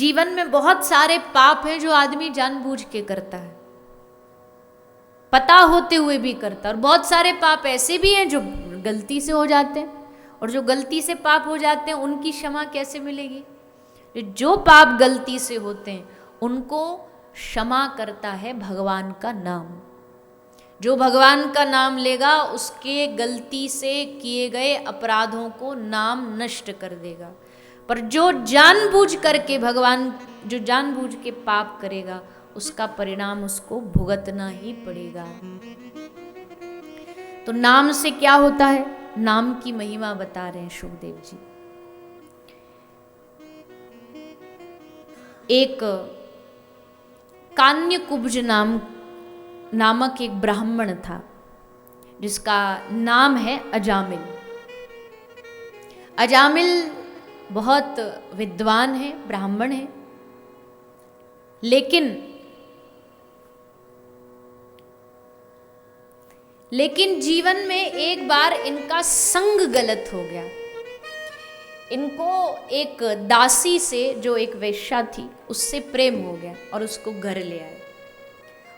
जीवन में बहुत सारे पाप हैं जो आदमी जानबूझ के करता है, पता होते हुए भी करता है, और बहुत सारे पाप ऐसे भी हैं जो गलती से हो जाते हैं, और जो गलती से पाप हो जाते हैं उनकी क्षमा कैसे मिलेगी? जो पाप गलती से होते हैं उनको क्षमा करता है भगवान का नाम। जो भगवान का नाम लेगा उसके गलती से किए गए अपराधों को नाम नष्ट कर देगा। पर जो जानबूझ करके जो जानबूझ के पाप करेगा उसका परिणाम उसको भुगतना ही पड़ेगा। तो नाम से क्या होता है, नाम की महिमा बता रहे हैं शुकदेव जी। एक कान्यकुब्ज नामक एक ब्राह्मण था जिसका नाम है अजामिल। अजामिल बहुत विद्वान है, ब्राह्मण है, लेकिन जीवन में एक बार इनका संग गलत हो गया। इनको एक दासी से, जो एक वेश्या थी, उससे प्रेम हो गया और उसको घर ले आए।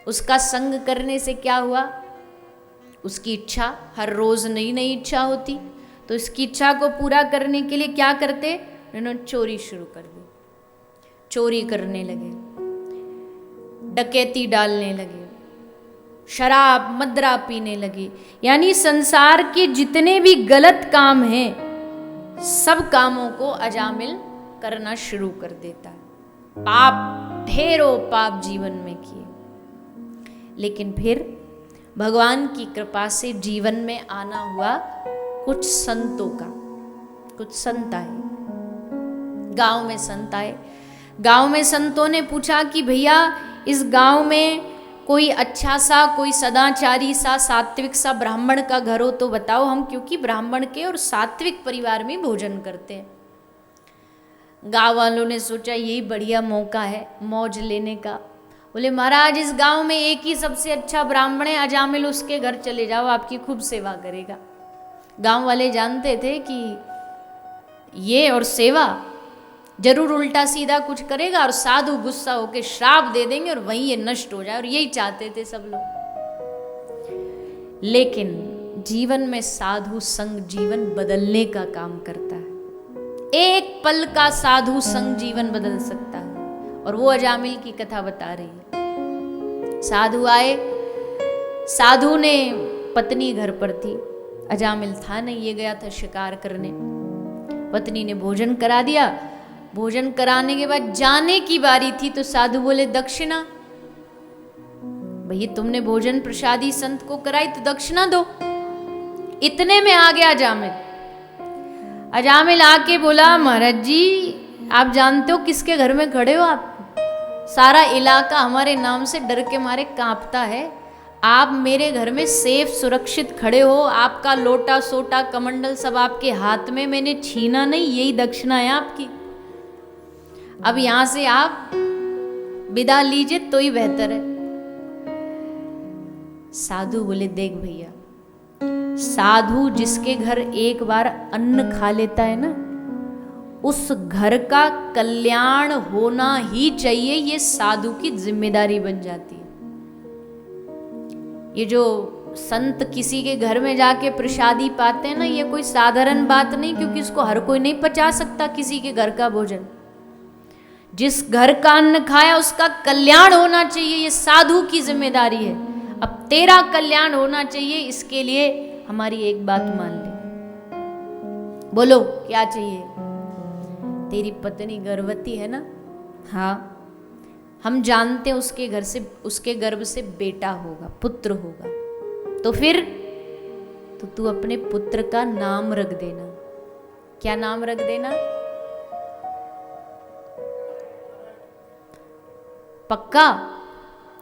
उसका संग करने से क्या हुआ, उसकी इच्छा, हर रोज नई नई इच्छा होती, तो इसकी इच्छा को पूरा करने के लिए क्या करते, उन्होंने चोरी शुरू कर दी। चोरी करने लगे, डकैती डालने लगे, शराब मदरा पीने लगे, यानी संसार के जितने भी गलत काम हैं सब कामों को अजामिल करना शुरू कर देता है। पाप, ढेरों पाप जीवन में किए, लेकिन फिर भगवान की कृपा से जीवन में आना हुआ कुछ संतों का। कुछ संत आए, गांव में संत आए। गांव में संतों ने पूछा कि भैया इस गांव में कोई अच्छा सा, कोई सदाचारी सा, सात्विक सा ब्राह्मण का घर हो तो बताओ हम, क्योंकि ब्राह्मण के और सात्विक परिवार में भोजन करते हैं। गांव वालों ने सोचा यही बढ़िया मौका है मौज लेने का। बोले महाराज इस गांव में एक ही सबसे अच्छा ब्राह्मण है अजामिल, उसके घर चले जाओ, आपकी खूब सेवा करेगा। गांव वाले जानते थे कि ये और सेवा जरूर उल्टा सीधा कुछ करेगा और साधु गुस्सा होकर श्राप दे देंगे और वहीं ये नष्ट हो जाए, और यही चाहते थे सब लोग। लेकिन जीवन में साधु संग जीवन बदलने का काम करता है। एक पल का साधु संग जीवन बदल सकता है, और वो अजामिल की कथा बता रही है। साधु आए, साधु ने पत्नी घर पर थी, अजामिल था नहीं, ये गया था शिकार करने। पत्नी ने भोजन करा दिया। भोजन कराने के बाद जाने की बारी थी तो साधु बोले दक्षिणा। भैया तुमने भोजन प्रसादी संत को कराई तो दक्षिणा दो। इतने में आ गया अजामिल। अजामिल आके बोला महाराज जी आप जानते हो किसके घर में खड़े हो आप? सारा इलाका हमारे नाम से डर के मारे कांपता है। आप मेरे घर में सेफ सुरक्षित खड़े हो, आपका लोटा सोटा कमंडल सब आपके हाथ में, मैंने छीना नहीं, यही दक्षिणा है आपकी। अब यहां से आप विदा लीजिए तो ही बेहतर है। साधु बोले देख भैया, साधु जिसके घर एक बार अन्न खा लेता है ना, उस घर का कल्याण होना ही चाहिए, ये साधु की जिम्मेदारी बन जाती है। ये जो संत किसी के घर में जाके प्रसादी पाते हैं ना, ये कोई साधारण बात नहीं, क्योंकि इसको हर कोई नहीं पचा सकता किसी के घर का भोजन। जिस घर का अन्न खाया उसका कल्याण होना चाहिए, ये साधु की जिम्मेदारी है। अब तेरा कल्याण होना चाहिए, इसके लिए हमारी एक बात मान ले। बोलो क्या चाहिए? तेरी पत्नी गर्भवती है ना? हाँ, हम जानते हैं उसके घर से, उसके गर्भ से बेटा होगा, पुत्र होगा। तो फिर तो तू अपने पुत्र का नाम रख देना। क्या नाम रख देना? पक्का?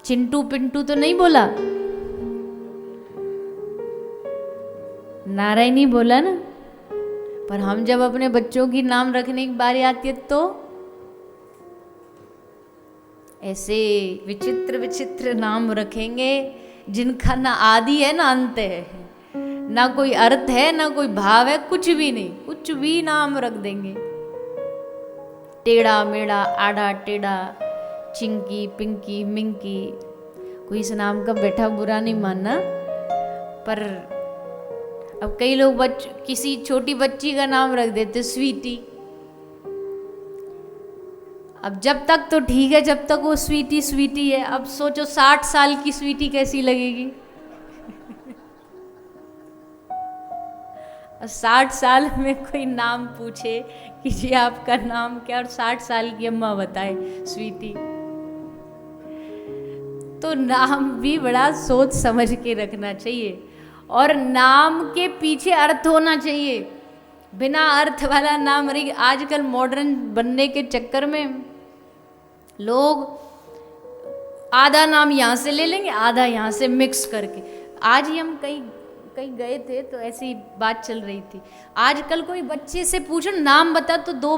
चिंटू पिंटू तो नहीं बोला? नारायणी बोला ना? पर हम जब अपने बच्चों की नाम रखने की बारी आती है तो ऐसे विचित्र विचित्र नाम रखेंगे जिनका ना आदि है ना अंत है, ना कोई अर्थ है ना कोई भाव है, कुछ भी नहीं, कुछ भी नाम रख देंगे। टेढ़ा मेढ़ा, आड़ा टेढ़ा, चिंकी पिंकी मिंकी, कोई इस नाम का बैठा बुरा नहीं मानना, पर अब कई लोग किसी छोटी बच्ची का नाम रख देते स्वीटी। अब जब तक तो ठीक है, जब तक वो स्वीटी स्वीटी है। अब सोचो 60 साल की स्वीटी कैसी लगेगी। 60 साल में कोई नाम पूछे कि जी आपका नाम क्या, और 60 साल की अम्मा बताए स्वीटी, तो नाम भी बड़ा सोच समझ के रखना चाहिए, और नाम के पीछे अर्थ होना चाहिए। बिना अर्थ वाला नाम, अरे आजकल मॉडर्न बनने के चक्कर में लोग आधा नाम यहाँ से ले लेंगे, आधा यहाँ से मिक्स करके। आज ही हम कहीं गए थे तो ऐसी बात चल रही थी। आजकल कोई बच्चे से पूछो नाम बता तो दो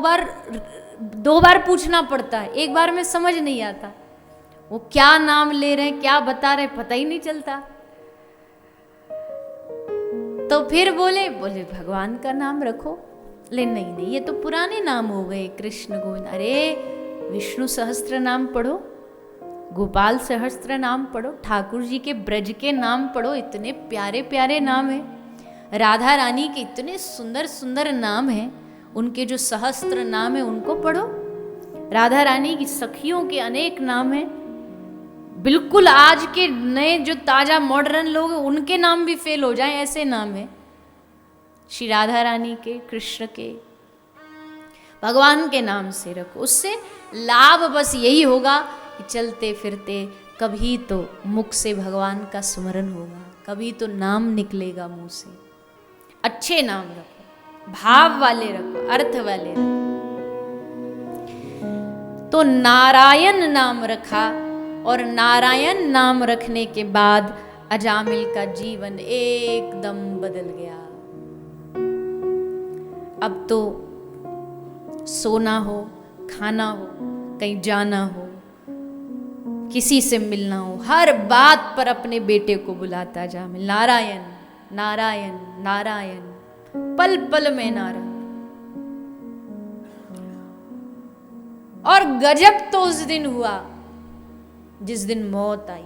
बार पूछना पड़ता है, एक बार में समझ नहीं आता वो क्या नाम ले रहे हैं, क्या बता रहे, पता ही नहीं चलता। तो फिर बोले भगवान का नाम रखो। ले नहीं, ये तो पुराने नाम हो गए, कृष्ण गोविंद। अरे विष्णु सहस्त्र नाम पढ़ो, गोपाल सहस्त्र नाम पढ़ो, ठाकुर जी के ब्रज के नाम पढ़ो, इतने प्यारे प्यारे नाम हैं। राधा रानी के इतने सुंदर सुंदर नाम हैं, उनके जो सहस्त्र नाम है उनको पढ़ो। राधा रानी की सखियों के अनेक नाम हैं। बिल्कुल आज के नए जो ताजा मॉडर्न लोग हैं उनके नाम भी फेल हो जाएं, ऐसे नाम हैं श्री राधा रानी के, कृष्ण के। भगवान के नाम से रखो, उससे लाभ बस यही होगा कि चलते फिरते कभी तो मुख से भगवान का स्मरण होगा, कभी तो नाम निकलेगा मुंह से। अच्छे नाम रखो, भाव वाले रखो, अर्थ वाले रखो। तो नारायण नाम रखा, और नारायण नाम रखने के बाद अजामिल का जीवन एकदम बदल गया। अब तो सोना हो, खाना हो, कहीं जाना हो, किसी से मिलना हो, हर बात पर अपने बेटे को बुलाता अजामिल, नारायण नारायण नारायण, पल पल में नारायण। और गजब तो उस दिन हुआ जिस दिन मौत आई।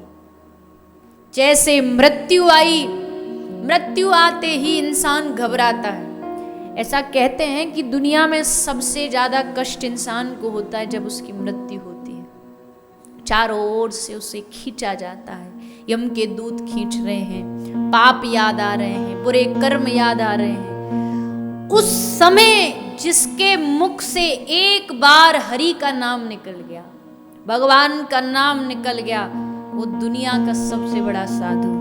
जैसे मृत्यु आई, मृत्यु आते ही इंसान घबराता है। ऐसा कहते हैं कि दुनिया में सबसे ज्यादा कष्ट इंसान को होता है जब उसकी मृत्यु होती है। चारों ओर से उसे खींचा जाता है, यम के दूत खींच रहे हैं, पाप याद आ रहे हैं, बुरे कर्म याद आ रहे हैं। उस समय जिसके मुख से एक बार हरि का नाम निकल गया, भगवान का नाम निकल गया, वो दुनिया का सबसे बड़ा साधु।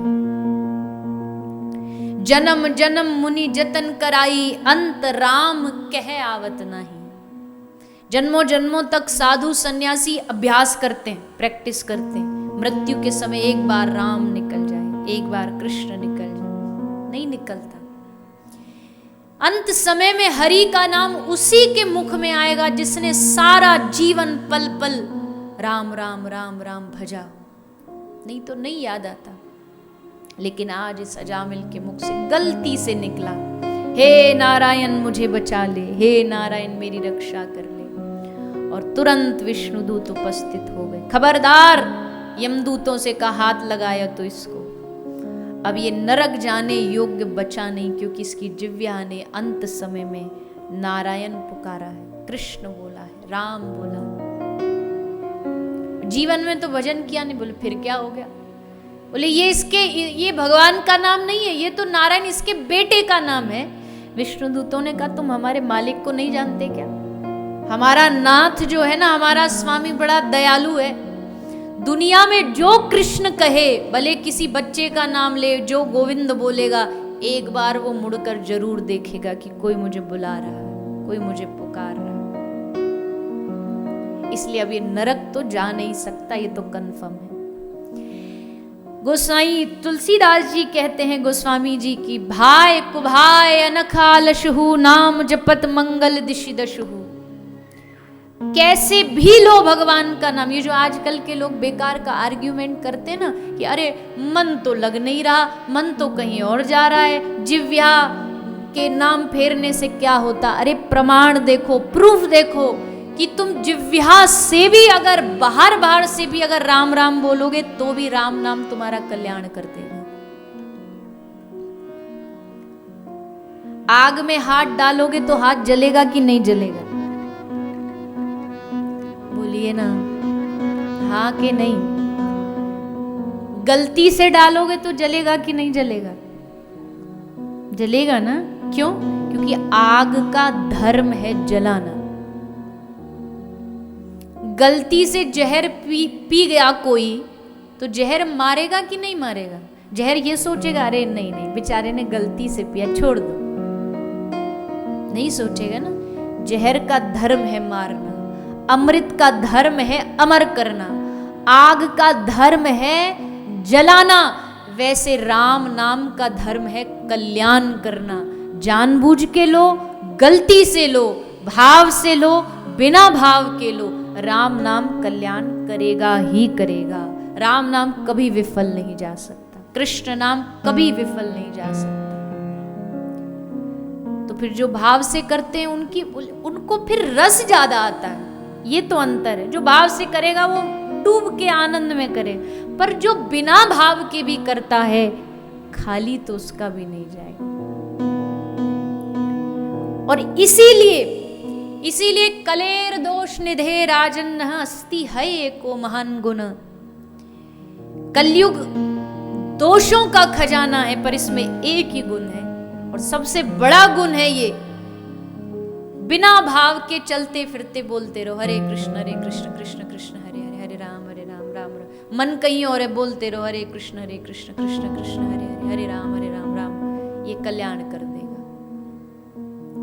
जन्म जन्म मुनि जतन कराई, अंत राम कह आवत नहीं। जन्मों जन्मों तक साधु सन्यासी अभ्यास करते हैं, प्रैक्टिस करते हैं, मृत्यु के समय एक बार राम निकल जाए, एक बार कृष्ण निकल जाए, नहीं निकलता। अंत समय में हरि का नाम उसी के मुख में आएगा जिसने सारा जीवन पल पल राम राम राम राम भजा हो, नहीं तो नहीं याद आता। लेकिन आज इस अजामिल के मुख से गलती से निकला, हे नारायण मुझे बचा ले, हे नारायण मेरी रक्षा कर ले, और तुरंत विष्णुदूत उपस्थित हो गए। खबरदार, यमदूतों से कहा हाथ लगाया तो इसको अब ये नरक जाने योग्य बचा नहीं, क्योंकि इसकी जिह्वा ने अंत समय में नारायण पुकारा है, कृष्ण बोला है, राम बोला। जीवन में तो भजन किया नहीं, बोले फिर क्या हो गया? बोले ये भगवान का नाम नहीं है, ये तो नारायण इसके बेटे का नाम है। विष्णुदूतों ने कहा तुम हमारे मालिक को नहीं जानते क्या? हमारा नाथ जो है ना, हमारा स्वामी बड़ा दयालु है। दुनिया में जो कृष्ण कहे, भले किसी बच्चे का नाम ले, जो गोविंद बोलेगा, एक बार वो मुड़कर जरूर देखेगा कि कोई मुझे बुला रहा है, कोई मुझे पुकार रहा है। इसलिए अब ये नरक तो जा नहीं सकता, ये तो कन्फर्म है। गोसाई तुलसीदास जी कहते हैं गोस्वामी जी की, भाई कुभाय अनखा लशहु, नाम जपत मंगल दिशि दशहु। कैसे भी लो भगवान का नाम। ये जो आजकल के लोग बेकार का आर्ग्यूमेंट करते हैं ना कि अरे मन तो लग नहीं रहा, मन तो कहीं और जा रहा है, जिव्या के नाम फेरने से क्या होता? अरे प्रमाण देखो, प्रूफ देखो कि तुम जिह्वा से भी अगर बाहर से भी अगर राम राम बोलोगे तो भी राम नाम तुम्हारा कल्याण कर देगा। आग में हाथ डालोगे तो हाथ जलेगा कि नहीं जलेगा? बोलिए ना, हाँ कि नहीं? गलती से डालोगे तो जलेगा कि नहीं जलेगा? जलेगा ना। क्यों? क्योंकि आग का धर्म है जलाना। गलती से जहर पी गया कोई तो जहर मारेगा कि नहीं मारेगा? जहर ये सोचेगा अरे नहीं नहीं बेचारे ने गलती से पिया, छोड़ दो, नहीं सोचेगा ना। जहर का धर्म है मारना, अमृत का धर्म है अमर करना, आग का धर्म है जलाना। वैसे राम नाम का धर्म है कल्याण करना। जानबूझ के लो, गलती से लो, भाव से लो, बिना भाव के लो, राम नाम कल्याण करेगा ही करेगा। राम नाम कभी विफल नहीं जा सकता, कृष्ण नाम कभी विफल नहीं जा सकता। तो फिर जो भाव से करते हैं उनको फिर रस ज्यादा आता है। ये तो अंतर है। जो भाव से करेगा वो डूब के आनंद में करे, पर जो बिना भाव के भी करता है खाली तो उसका भी नहीं जाएगा। और इसीलिए कलेर दोष निधे राजन अस्ति है एको महान गुण। कलयुग दोषों का खजाना है पर इसमें एक ही गुण है और सबसे बड़ा गुण है ये, बिना भाव के चलते फिरते बोलते रहो हरे कृष्ण कृष्ण कृष्ण हरे हरे, हरे राम राम राम। मन कहीं और है, बोलते रहो हरे कृष्ण कृष्ण कृष्ण हरे हरे, हरे राम राम। ये कल्याण कर देगा।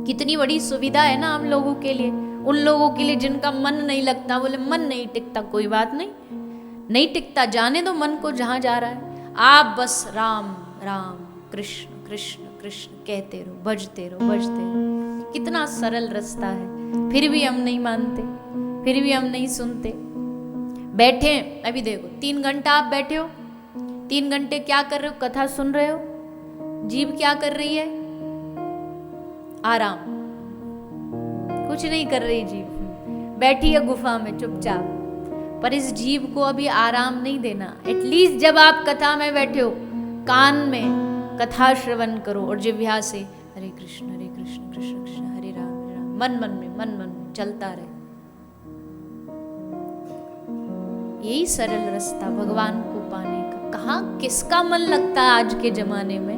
कितनी बड़ी सुविधा है ना हम लोगों के लिए। उन लोगों के लिए जिनका मन नहीं लगता, बोले मन नहीं टिकता, कोई बात नहीं टिकता, जाने दो मन को जहां जा रहा है। आप बस राम राम कृष्ण कृष्ण कृष्ण कहते रहो, बजते रहो। कितना सरल रास्ता है, फिर भी हम नहीं मानते, फिर भी हम नहीं सुनते। बैठे अभी देखो 3 घंटा आप बैठे हो, 3 घंटे क्या कर रहे हो? कथा सुन रहे हो। जीभ क्या कर रही है? आराम, कुछ नहीं कर रही जीभ, बैठी है गुफा में चुपचाप। पर इस जीभ को अभी आराम नहीं देना। एटलीस्ट जब आप कथा में बैठे हो, कान में कथा श्रवण करो और जिह्वा से हरे कृष्ण कृष्ण कृष्ण हरे राम मन में चलता रहे। यही सरल रास्ता भगवान को पाने का। कहाँ किसका मन लगता है आज के जमाने में?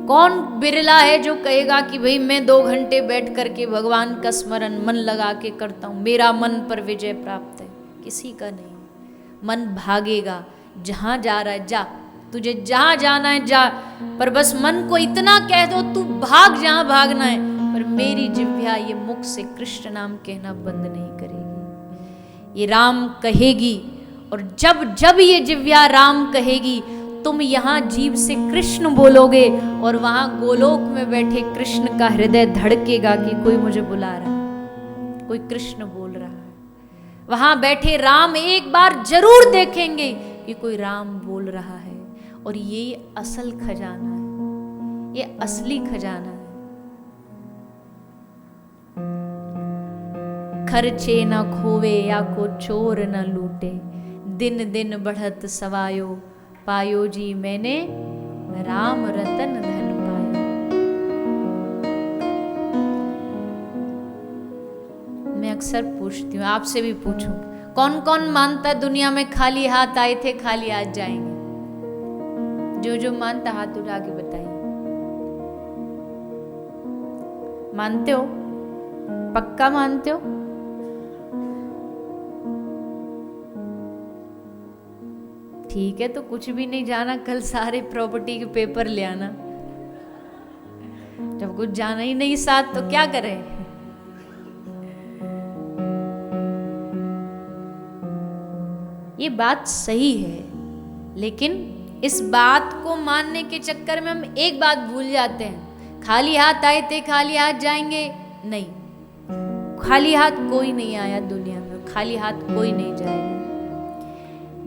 कौन बिरला है जो कहेगा कि भाई मैं 2 घंटे बैठ करके भगवान का स्मरण मन लगा के करता हूं, मेरा मन पर विजय प्राप्त है? किसी का नहीं। मन भागेगा, जहां जा रहा है जा, तुझे जहां जाना है जा, पर बस मन को इतना कह दो तू भाग जहां भागना है, पर मेरी जिह्वा ये मुख से कृष्ण नाम कहना बंद नहीं करेगी। ये राम कहेगी और जब जब ये जिह्वा राम कहेगी तुम यहाँ जीभ से कृष्ण बोलोगे और वहां गोलोक में बैठे कृष्ण का हृदय धड़केगा कि कोई मुझे बुला रहा है, कोई कृष्ण बोल रहा है। वहां बैठे राम एक बार जरूर देखेंगे कि कोई राम बोल रहा है। और ये असल खजाना है, ये असली खजाना है। खर्चे न खोवे या को चोर न लूटे, दिन दिन बढ़त सवायो, पायो जी मैंने राम रतन धन पायो। मैं अक्सर पूछती हूँ, आपसे भी पूछूं, कौन कौन मानता है दुनिया में खाली हाथ आए थे खाली हाथ जाएंगे? जो मानता हाथ उठा के बताइए। मानते हो? पक्का मानते हो? ठीक है, तो कुछ भी नहीं जाना, कल सारे प्रॉपर्टी के पेपर ले आना। जब कुछ जाना ही नहीं साथ तो क्या करें? ये बात सही है, लेकिन इस बात को मानने के चक्कर में हम एक बात भूल जाते हैं, खाली हाथ आए थे खाली हाथ जाएंगे। नहीं, खाली हाथ कोई नहीं आया दुनिया में, खाली हाथ कोई नहीं जाएगा।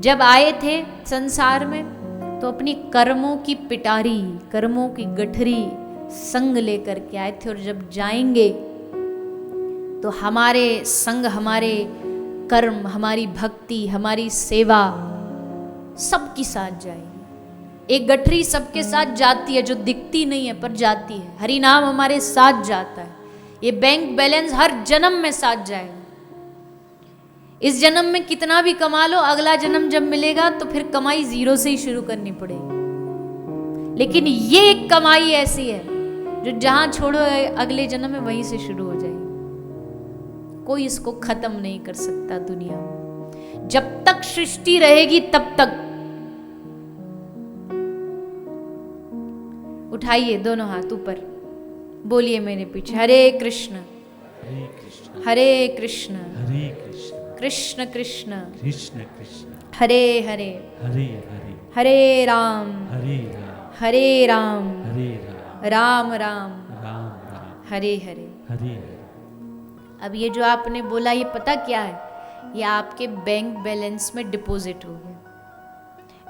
जब आए थे संसार में तो अपनी कर्मों की पिटारी, कर्मों की गठरी संग लेकर के आए थे, और जब जाएंगे तो हमारे संग, हमारे कर्म, हमारी भक्ति, हमारी सेवा सबकी साथ जाएगी। एक गठरी सबके साथ जाती है जो दिखती नहीं है पर जाती है। हरि नाम हमारे साथ जाता है। ये बैंक बैलेंस हर जन्म में साथ जाएगा। इस जन्म में कितना भी कमा लो, अगला जन्म जब मिलेगा तो फिर कमाई जीरो से ही शुरू करनी पड़ेगी। लेकिन ये एक कमाई ऐसी है जो जहां छोड़ो अगले जन्म में वहीं से शुरू हो जाएगी। कोई इसको खत्म नहीं कर सकता दुनिया में। जब तक सृष्टि रहेगी तब तक। उठाइए दोनों हाथ ऊपर, बोलिए मेरे पीछे, हरे कृष्ण हरे कृष्ण कृष्ण कृष्ण कृष्ण कृष्ण हरे हरे हरे हरे हरे राम हरे राम राम राम राम राम हरे हरे। हरे। अब ये जो आपने बोला ये पता क्या है? ये आपके बैंक बैलेंस में डिपॉजिट हो गया।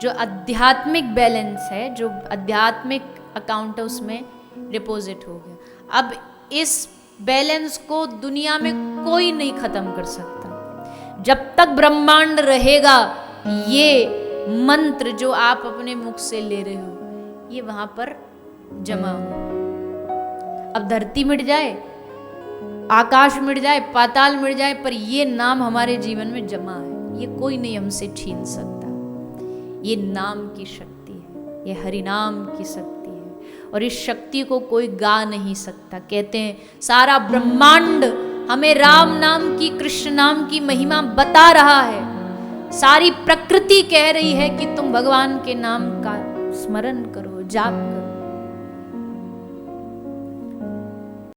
जो आध्यात्मिक बैलेंस है, जो आध्यात्मिक अकाउंट है, उसमें डिपॉजिट हो गया। अब इस बैलेंस को दुनिया में कोई नहीं खत्म कर सकता। जब तक ब्रह्मांड रहेगा, ये मंत्र जो आप अपने मुख से ले रहे हो ये वहां पर जमा हो। अब धरती मिट जाए, आकाश मिट जाए, पाताल मिट जाए, पर ये नाम हमारे जीवन में जमा है। ये कोई नहीं हमसे छीन सकता। ये नाम की शक्ति है, ये हरि नाम की शक्ति है, और इस शक्ति को कोई गा नहीं सकता। कहते हैं सारा ब्रह्मांड हमें राम नाम की, कृष्ण नाम की महिमा बता रहा है। सारी प्रकृति कह रही है कि तुम भगवान के नाम का स्मरण करो, जाप करो।